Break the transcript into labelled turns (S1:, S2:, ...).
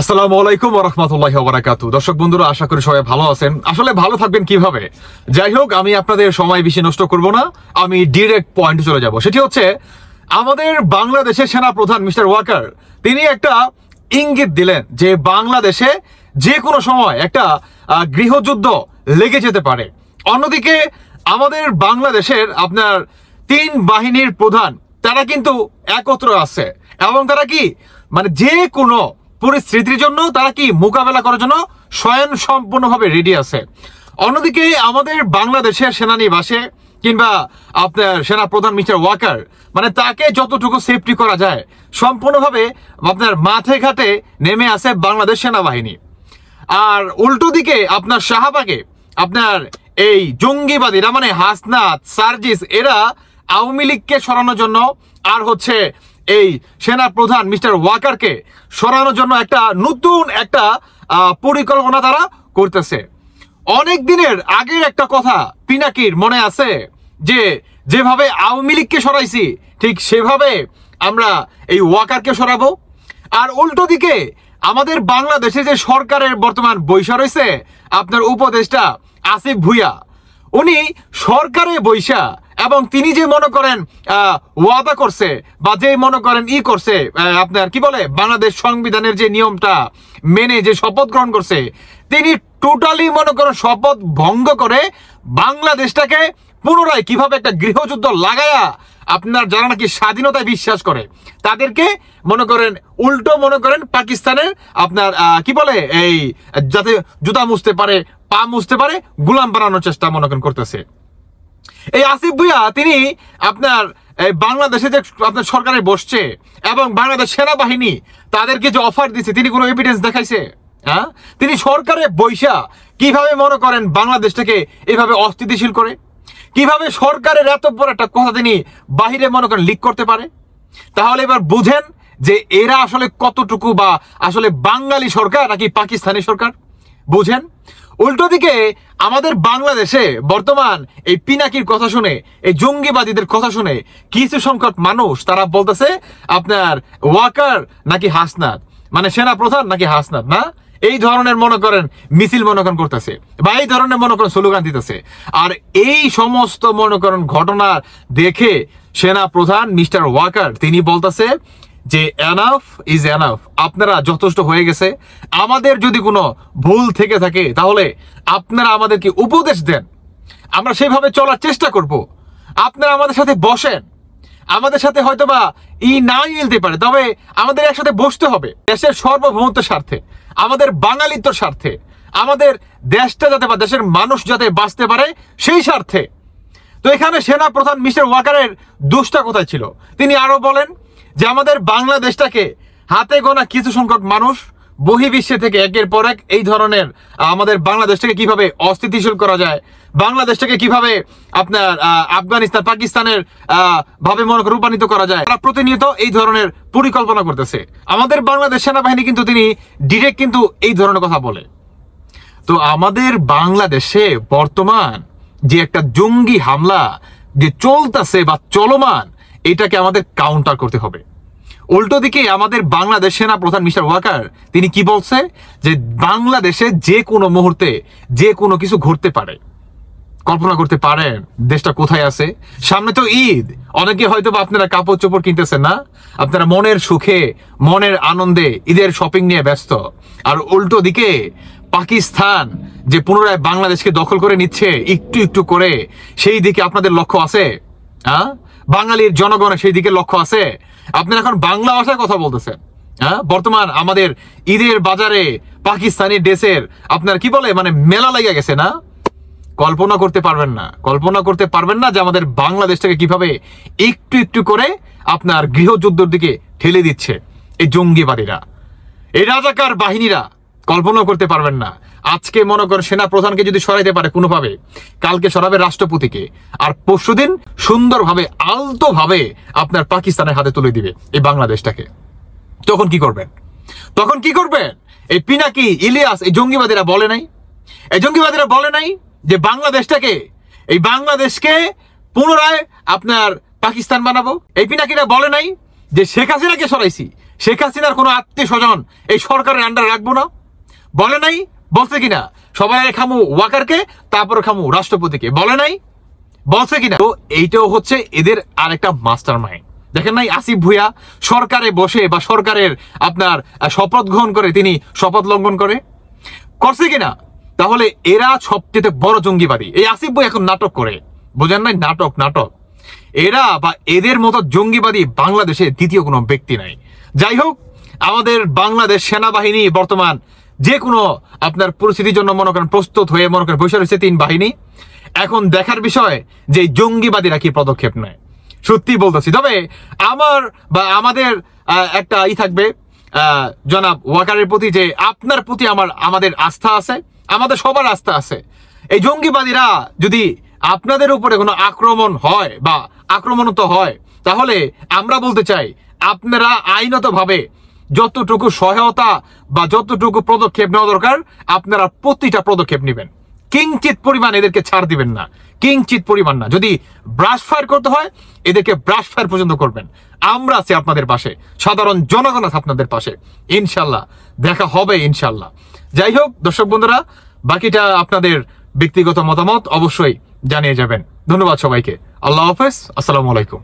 S1: আসসালামু আলাইকুম ওয়া রাহমাতুল্লাহি ওয়া বারাকাতুহু। দর্শক বন্ধুরা, আশা করি সবাই ভালো আছেন। আসলে ভালো থাকবেন কিভাবে? যাই হোক, আমি আপনাদের সময় বেশি নষ্ট করব না, আমি ডিরেক্ট পয়েন্টে চলে যাব। সেটি হচ্ছে, আমাদের বাংলাদেশের সেনা প্রধান মিস্টার ওয়াকার তিনি একটা ইঙ্গিত দিলেন যে বাংলাদেশে যে কোনো সময় একটা গৃহযুদ্ধ লেগে যেতে পারে। অন্যদিকে আমাদের বাংলাদেশের আপনার তিন বাহিনীর প্রধান তারা কিন্তু একত্র আছে এবং তারা কি মানে যে কোনো পরিস্থিতির জন্য তারা কি মোকাবেলা করার জন্য স্বয়ং সম্পূর্ণভাবে রেডি আছে। অন্যদিকে আমাদের বাংলাদেশের সেনানিবাসে কিংবা আপনার সেনা প্রধান মিস্টার ওয়াকার মানে তাকে যতটুকু সেফটি করা যায় সম্পূর্ণভাবে আপনার মাঠে ঘাটে নেমে আসে বাংলাদেশ সেনাবাহিনী। আর উল্টো দিকে আপনার শাহবাগে আপনার এই জঙ্গিবাদীরা মানে হাসনাত সার্জিস এরা আওয়ামী লীগকে সরানোর জন্য আর হচ্ছে এই সেনা প্রধান মিস্টার ওয়াকারকে সরানোর জন্য একটা নতুন একটা পরিকল্পনা তারা করতেছে। অনেক দিনের আগের একটা কথা পিনাকির মনে আছে যে যেভাবে আওয়ামী লীগকে সরাইছি ঠিক সেভাবে আমরা এই ওয়াকারকে সরাবো। আর উল্টো দিকে আমাদের বাংলাদেশে যে সরকারের বর্তমান বৈশা রয়েছে আপনার উপদেষ্টা আসিফ ভুইয়া, উনি সরকারে বৈশা এবং তিনি যে মনে করেন ওয়াদা করছে বা যে মনে করেন করছে আপনার কি বলে বাংলাদেশ সংবিধানের যে নিয়মটা মেনে যে শপথ গ্রহণ করছে, তিনি টোটালি মনে করেন শপথ ভঙ্গ করে বাংলাদেশটাকে পুনরায় কিভাবে একটা গৃহযুদ্ধ লাগায়া আপনার যারা নাকি স্বাধীনতায় বিশ্বাস করে তাদেরকে মনে করেন উল্টো মনে করেন পাকিস্তানের আপনার কি বলে এই যাতে জুতা মুছতে পারে পা মুছতে পারে গোলাম বানানোর চেষ্টা মনে করেন করতেছে। এই আসিফ ভুইয়া তিনি আপনার বাংলাদেশে যে আপনার সরকারে বসছে এবং বাংলাদেশ সেনাবাহিনী তাদেরকে যে অফার দিচ্ছে তিনি কোনো এভিডেন্স দেখাইছে? হ্যাঁ, তিনি সরকারে বৈশা কিভাবে মনে করেন বাংলাদেশটাকে এভাবে অস্থিতিশীল করে, কিভাবে সরকারের এত বড় একটা কথা তিনি বাহিরে মনে করেন লিক করতে পারে। তাহলে এবার বুঝেন যে এরা আসলে কতটুকু বা আসলে বাঙালি সরকার নাকি পাকিস্তানি সরকার, বুঝেন। উল্টো দিকে আমাদের বাংলাদেশে বর্তমান এই পিনাকির কথা শুনে এই জঙ্গিবাদীদের কথা শুনে কিছু সংখ্যক মানুষ তারা বলতেছে আপনার ওয়াকার নাকি হাসনাত মানে সেনা প্রধান নাকি হাসনাত না, এই ধরনের মনে করেন মিছিল মনে করেন করতেছে বা এই ধরনের মনে করেন স্লোগান দিতেছে। আর এই সমস্ত মনে করেন ঘটনা দেখে সেনা প্রধান মিস্টার ওয়াকার তিনি বলতেছে যে এনাফ ইজ এনাফ, আপনারা যথেষ্ট হয়ে গেছে। আমাদের যদি কোনো ভুল থেকে থাকে তাহলে আপনারা আমাদেরকে উপদেশ দেন, আমরা সেভাবে চলার চেষ্টা করব। আপনারা আমাদের সাথে বসেন, আমাদের সাথে হয়তোবা নাই মিলতে পারে তবে আমাদের একসাথে বসতে হবে দেশের সার্বভৌমত্বের স্বার্থে, আমাদের বাঙালিত্বর স্বার্থে, আমাদের দেশটা যাতে বা দেশের মানুষ যাতে বাঁচতে পারে সেই স্বার্থে। তো এখানে সেনা প্রধান মিস্টার ওয়াকারের দোষটা কোথায় ছিল? তিনি আরো বলেন যে আমাদের বাংলাদেশটাকে হাতে গোনা কিছু সংখ্যক মানুষ বহির্বিশ্বে থেকে একের পর এক এই ধরনের আমাদের বাংলাদেশটাকে কিভাবে অস্থিতিশীল করা যায়, বাংলাদেশটাকে কিভাবে আপনার আফগানিস্তান পাকিস্তানের ভাবে মনে রূপান্তরিত করা যায়, তারা প্রতিনিয়ত এই ধরনের পরিকল্পনা করতেছে। আমাদের বাংলাদেশ সেনাবাহিনী কিন্তু তিনি ডিরেক্ট কিন্তু এই ধরনের কথা বলে। তো আমাদের বাংলাদেশে বর্তমান যে একটা জঙ্গি হামলা যে চলতেছে বা চলমান, এটাকে আমাদের কাউন্টার করতে হবে। উল্টো দিকে আমাদের বাংলাদেশ সেনা প্রধান মিস্টার ওয়াকার তিনি কি বলছে যে বাংলাদেশে যে কোনো মুহূর্তে যে কোনো কিছু ঘটতে পারে। কল্পনা করতে পারেন দেশটা কোথায় আছে? সামনে তো ঈদ, অনেকে হয়তো বা আপনারা কাপড় চোপড় কিনতেছেন না, আপনারা মনের সুখে মনের আনন্দে ঈদের শপিং নিয়ে ব্যস্ত। আর উল্টো দিকে পাকিস্তান যে পুনরায় বাংলাদেশকে দখল করে নিচ্ছে একটু একটু করে, সেই দিকে আপনাদের লক্ষ্য আছে? হ্যাঁ, বাঙালির জনগণের সেই দিকে লক্ষ্য আছে? আপনারা এখন বাংলা ভাষায় কথা বলতেছেন। হ্যাঁ, বর্তমান আমাদের ঈদের বাজারে পাকিস্তানি ড্রেসের আপনার কি বলে মানে মেলা লেগে গেছে না? কল্পনা করতে পারবেন না, কল্পনা করতে পারবেন না যে আমাদের বাংলাদেশটাকে কিভাবে একটু একটু করে আপনার গৃহযুদ্ধের দিকে ঠেলে দিচ্ছে এই জঙ্গিবাদীরা, এই রাজাকার বাহিনীরা। কল্পনা করতে পারবেন না। আজকে মনে করেন সেনা প্রধানকে যদি সরাইতে পারে কোনোভাবে, কালকে সরাবে রাষ্ট্রপতিকে, আর পরশুদিন সুন্দরভাবে আলতোভাবে আপনার পাকিস্তানের হাতে তুলে দিবে এই বাংলাদেশটাকে। তখন কি করবেন? তখন কি করবেন? এই পিনাকি ইলিয়াস এই জঙ্গিবাদীরা বলে নাই, এই জঙ্গিবাদীরা বলে নাই যে বাংলাদেশটাকে এই বাংলাদেশকে পুনরায় আপনার পাকিস্তান বানাবো? এই পিনাকিরা বলে নাই যে শেখ হাসিনাকে সরাইছি শেখ হাসিনার কোনো আত্মীয় স্বজন এই সরকারের আন্ডারে রাখবো না? বলে নাই? বলছে কিনা? সবাই আগে খামু ওয়াকারকে, তারপরে খামু রাষ্ট্রপতিকে, বলে নাই? বলছে কিনা? তো এইটাও হচ্ছে এদের আরেকটা মাস্টার মাইন্ড। দেখেন নাই আসিফ ভুঁইয়া সরকারে বসে বা সরকারের আপনার শপথ গ্রহণ করে তিনি শপথ লঙ্ঘন করছে কিনা? তাহলে এরা সবচেয়ে বড় জঙ্গিবাদী। এই আসিফ ভুঁইয়া এখন নাটক করে, বোঝেন নাই? নাটক। এরা বা এদের মতো জঙ্গিবাদী বাংলাদেশে দ্বিতীয় কোনো ব্যক্তি নাই। যাই হোক, আমাদের বাংলাদেশ সেনাবাহিনী বর্তমান যে কোনো আপনার পরিস্থিতির জন্য মনে করেন প্রস্তুত হয়ে মনে করেন বসে রয়েছে 3 বাহিনী। এখন দেখার বিষয় যে জঙ্গিবাদীরা কি পদক্ষেপ নেয়। সত্যি বলতেছি। তবে আমার বা আমাদের একটা থাকবে জনাব ওয়াকারের প্রতি, যে আপনার প্রতি আমাদের আস্থা আছে, আমাদের সবার আস্থা আছে। এই জঙ্গিবাদীরা যদি আপনাদের উপরে কোনো আক্রমণ হয় বা আক্রমণত হয়, তাহলে আমরা বলতে চাই আপনারা আইনতভাবে যতটুকু সহায়তা বা যতটুকু পদক্ষেপ নেওয়া দরকার আপনারা প্রতিটা পদক্ষেপ নেবেন। কিঞ্চিত পরিমাণ এদেরকে ছাড় দিবেন না, কিঞ্চিত পরিমাণ না। যদি ব্রাশ ফায়ার করতে হয় এদেরকে ব্রাশ ফায়ার পর্যন্ত করবেন। আমরা আছি আপনাদের পাশে, সাধারণ জনগণ আছে আপনাদের পাশে। ইনশাল্লাহ দেখা হবে, ইনশাল্লাহ। যাই হোক দর্শক বন্ধুরা, বাকিটা আপনাদের ব্যক্তিগত মতামত অবশ্যই জানিয়ে যাবেন। ধন্যবাদ সবাইকে। আল্লাহ হাফেজ, আসসালামু আলাইকুম।